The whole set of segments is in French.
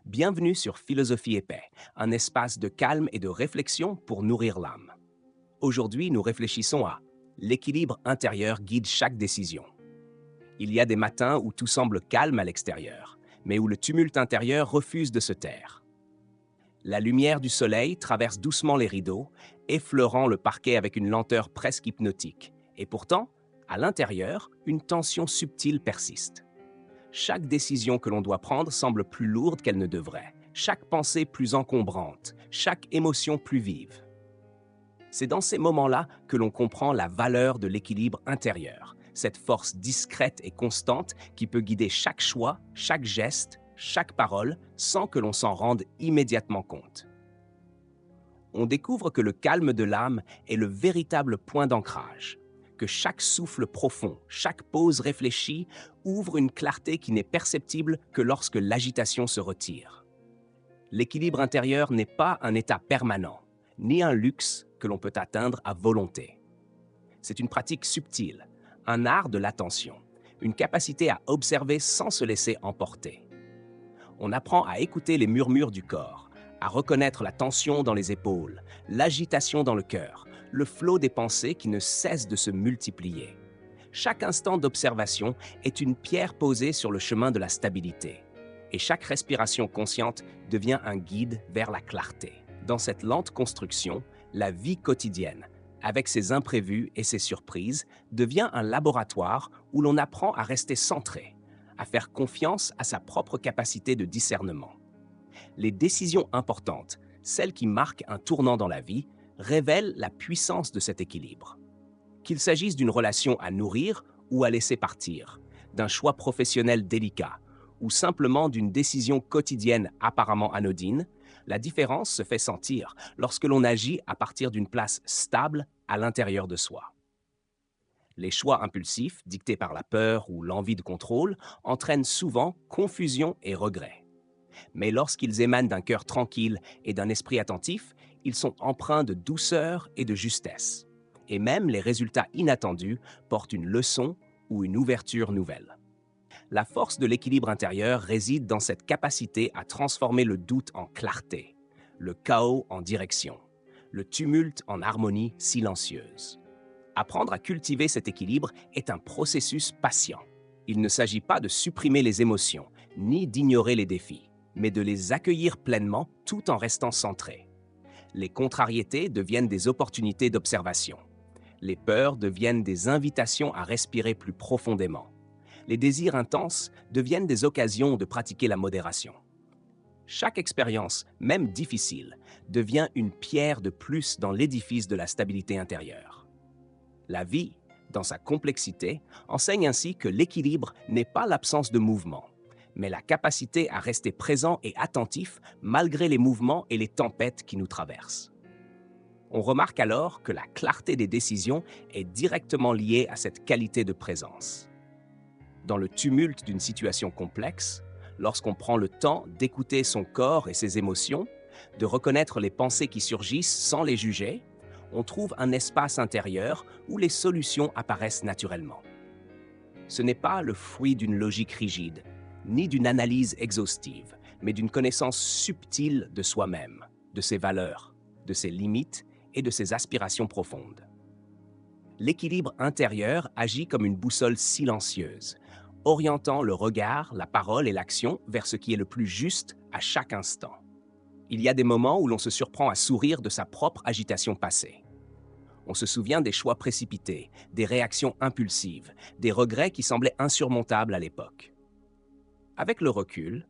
Bienvenue sur Philosophie et Paix, un espace de calme et de réflexion pour nourrir l'âme. Aujourd'hui, nous réfléchissons à l'équilibre intérieur guide chaque décision. Il y a des matins où tout semble calme à l'extérieur, mais où le tumulte intérieur refuse de se taire. La lumière du soleil traverse doucement les rideaux, effleurant le parquet avec une lenteur presque hypnotique. Et pourtant, à l'intérieur, une tension subtile persiste. Chaque décision que l'on doit prendre semble plus lourde qu'elle ne devrait, chaque pensée plus encombrante, chaque émotion plus vive. C'est dans ces moments-là que l'on comprend la valeur de l'équilibre intérieur, cette force discrète et constante qui peut guider chaque choix, chaque geste, chaque parole, sans que l'on s'en rende immédiatement compte. On découvre que le calme de l'âme est le véritable point d'ancrage, que chaque souffle profond, chaque pause réfléchie ouvre une clarté qui n'est perceptible que lorsque l'agitation se retire. L'équilibre intérieur n'est pas un état permanent, ni un luxe que l'on peut atteindre à volonté. C'est une pratique subtile, un art de l'attention, une capacité à observer sans se laisser emporter. On apprend à écouter les murmures du corps, à reconnaître la tension dans les épaules, l'agitation dans le cœur, le flot des pensées qui ne cesse de se multiplier. Chaque instant d'observation est une pierre posée sur le chemin de la stabilité. Et chaque respiration consciente devient un guide vers la clarté. Dans cette lente construction, la vie quotidienne, avec ses imprévus et ses surprises, devient un laboratoire où l'on apprend à rester centré, à faire confiance à sa propre capacité de discernement. Les décisions importantes, celles qui marquent un tournant dans la vie, révèlent la puissance de cet équilibre. Qu'il s'agisse d'une relation à nourrir ou à laisser partir, d'un choix professionnel délicat ou simplement d'une décision quotidienne apparemment anodine, la différence se fait sentir lorsque l'on agit à partir d'une place stable à l'intérieur de soi. Les choix impulsifs, dictés par la peur ou l'envie de contrôle, entraînent souvent confusion et regret. Mais lorsqu'ils émanent d'un cœur tranquille et d'un esprit attentif, ils sont empreints de douceur et de justesse. Et même les résultats inattendus portent une leçon ou une ouverture nouvelle. La force de l'équilibre intérieur réside dans cette capacité à transformer le doute en clarté, le chaos en direction, le tumulte en harmonie silencieuse. Apprendre à cultiver cet équilibre est un processus patient. Il ne s'agit pas de supprimer les émotions, ni d'ignorer les défis, mais de les accueillir pleinement tout en restant centré. Les contrariétés deviennent des opportunités d'observation. Les peurs deviennent des invitations à respirer plus profondément. Les désirs intenses deviennent des occasions de pratiquer la modération. Chaque expérience, même difficile, devient une pierre de plus dans l'édifice de la stabilité intérieure. La vie, dans sa complexité, enseigne ainsi que l'équilibre n'est pas l'absence de mouvement, mais la capacité à rester présent et attentif malgré les mouvements et les tempêtes qui nous traversent. On remarque alors que la clarté des décisions est directement liée à cette qualité de présence. Dans le tumulte d'une situation complexe, lorsqu'on prend le temps d'écouter son corps et ses émotions, de reconnaître les pensées qui surgissent sans les juger, on trouve un espace intérieur où les solutions apparaissent naturellement. Ce n'est pas le fruit d'une logique rigide, ni d'une analyse exhaustive, mais d'une connaissance subtile de soi-même, de ses valeurs, de ses limites et de ses aspirations profondes. L'équilibre intérieur agit comme une boussole silencieuse, orientant le regard, la parole et l'action vers ce qui est le plus juste à chaque instant. Il y a des moments où l'on se surprend à sourire de sa propre agitation passée. On se souvient des choix précipités, des réactions impulsives, des regrets qui semblaient insurmontables à l'époque. Avec le recul,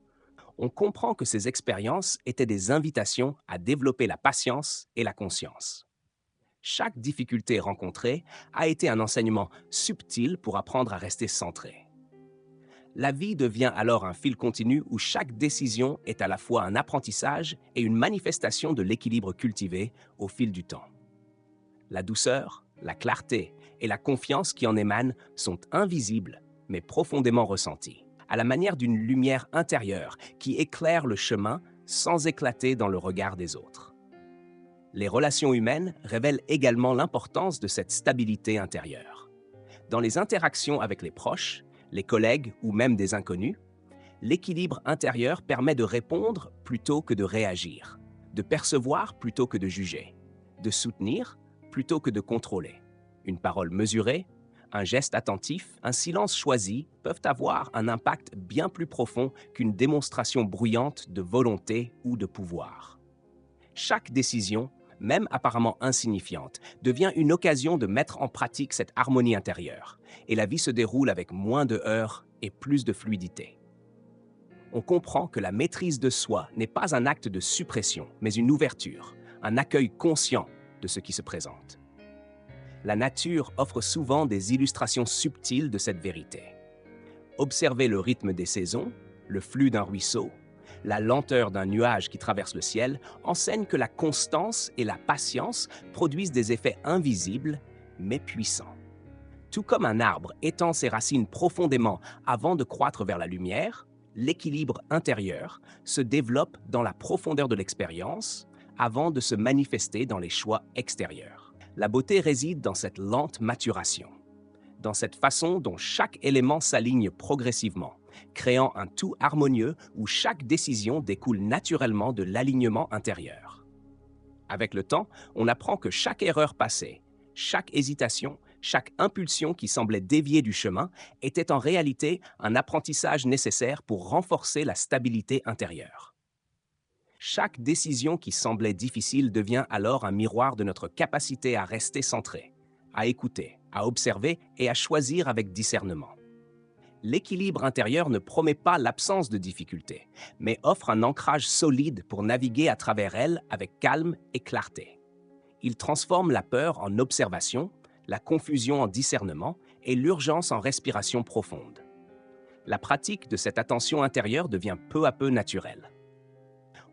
on comprend que ces expériences étaient des invitations à développer la patience et la conscience. Chaque difficulté rencontrée a été un enseignement subtil pour apprendre à rester centré. La vie devient alors un fil continu où chaque décision est à la fois un apprentissage et une manifestation de l'équilibre cultivé au fil du temps. La douceur, la clarté et la confiance qui en émanent sont invisibles mais profondément ressenties, à la manière d'une lumière intérieure qui éclaire le chemin sans éclater dans le regard des autres. Les relations humaines révèlent également l'importance de cette stabilité intérieure. Dans les interactions avec les proches, les collègues ou même des inconnus, L'équilibre intérieur permet de répondre plutôt que de réagir, de percevoir plutôt que de juger, de soutenir plutôt que de contrôler. Une parole mesurée, un geste attentif, un silence choisi peuvent avoir un impact bien plus profond qu'une démonstration bruyante de volonté ou de pouvoir. Chaque décision, même apparemment insignifiante, devient une occasion de mettre en pratique cette harmonie intérieure, et la vie se déroule avec moins de heurts et plus de fluidité. On comprend que la maîtrise de soi n'est pas un acte de suppression, mais une ouverture, un accueil conscient de ce qui se présente. La nature offre souvent des illustrations subtiles de cette vérité. Observez le rythme des saisons, le flux d'un ruisseau, la lenteur d'un nuage qui traverse le ciel enseignent que la constance et la patience produisent des effets invisibles mais puissants. Tout comme un arbre étend ses racines profondément avant de croître vers la lumière, l'équilibre intérieur se développe dans la profondeur de l'expérience avant de se manifester dans les choix extérieurs. La beauté réside dans cette lente maturation, dans cette façon dont chaque élément s'aligne progressivement, créant un tout harmonieux où chaque décision découle naturellement de l'alignement intérieur. Avec le temps, on apprend que chaque erreur passée, chaque hésitation, chaque impulsion qui semblait dévier du chemin était en réalité un apprentissage nécessaire pour renforcer la stabilité intérieure. Chaque décision qui semblait difficile devient alors un miroir de notre capacité à rester centré, à écouter, à observer et à choisir avec discernement. L'équilibre intérieur ne promet pas l'absence de difficultés, mais offre un ancrage solide pour naviguer à travers elles avec calme et clarté. Il transforme la peur en observation, la confusion en discernement et l'urgence en respiration profonde. La pratique de cette attention intérieure devient peu à peu naturelle.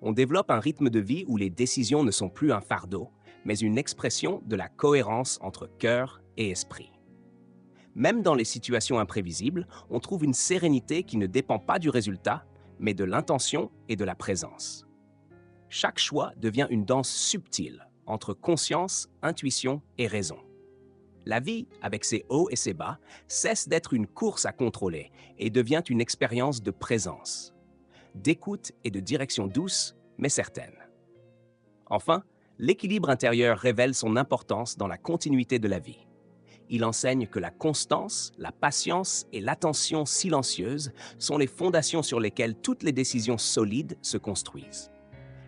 On développe un rythme de vie où les décisions ne sont plus un fardeau, mais une expression de la cohérence entre cœur et esprit. Même dans les situations imprévisibles, on trouve une sérénité qui ne dépend pas du résultat, mais de l'intention et de la présence. Chaque choix devient une danse subtile entre conscience, intuition et raison. La vie, avec ses hauts et ses bas, cesse d'être une course à contrôler et devient une expérience de présence, d'écoute et de direction douce, mais certaine. Enfin, l'équilibre intérieur révèle son importance dans la continuité de la vie. Il enseigne que la constance, la patience et l'attention silencieuse sont les fondations sur lesquelles toutes les décisions solides se construisent.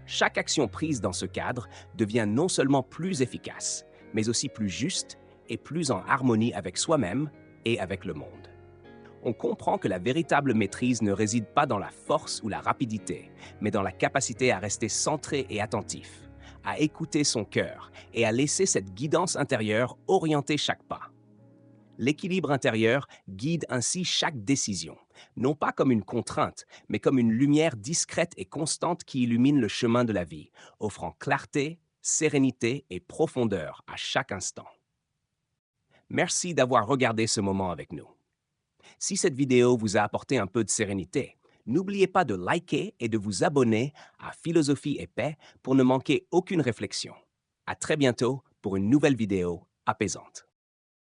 Chaque action prise dans ce cadre devient non seulement plus efficace, mais aussi plus juste et plus en harmonie avec soi-même et avec le monde. On comprend que la véritable maîtrise ne réside pas dans la force ou la rapidité, mais dans la capacité à rester centré et attentif, à écouter son cœur et à laisser cette guidance intérieure orienter chaque pas. L'équilibre intérieur guide ainsi chaque décision, non pas comme une contrainte, mais comme une lumière discrète et constante qui illumine le chemin de la vie, offrant clarté, sérénité et profondeur à chaque instant. Merci d'avoir regardé ce moment avec nous. Si cette vidéo vous a apporté un peu de sérénité, n'oubliez pas de liker et de vous abonner à Philosophie et Paix pour ne manquer aucune réflexion. À très bientôt pour une nouvelle vidéo apaisante.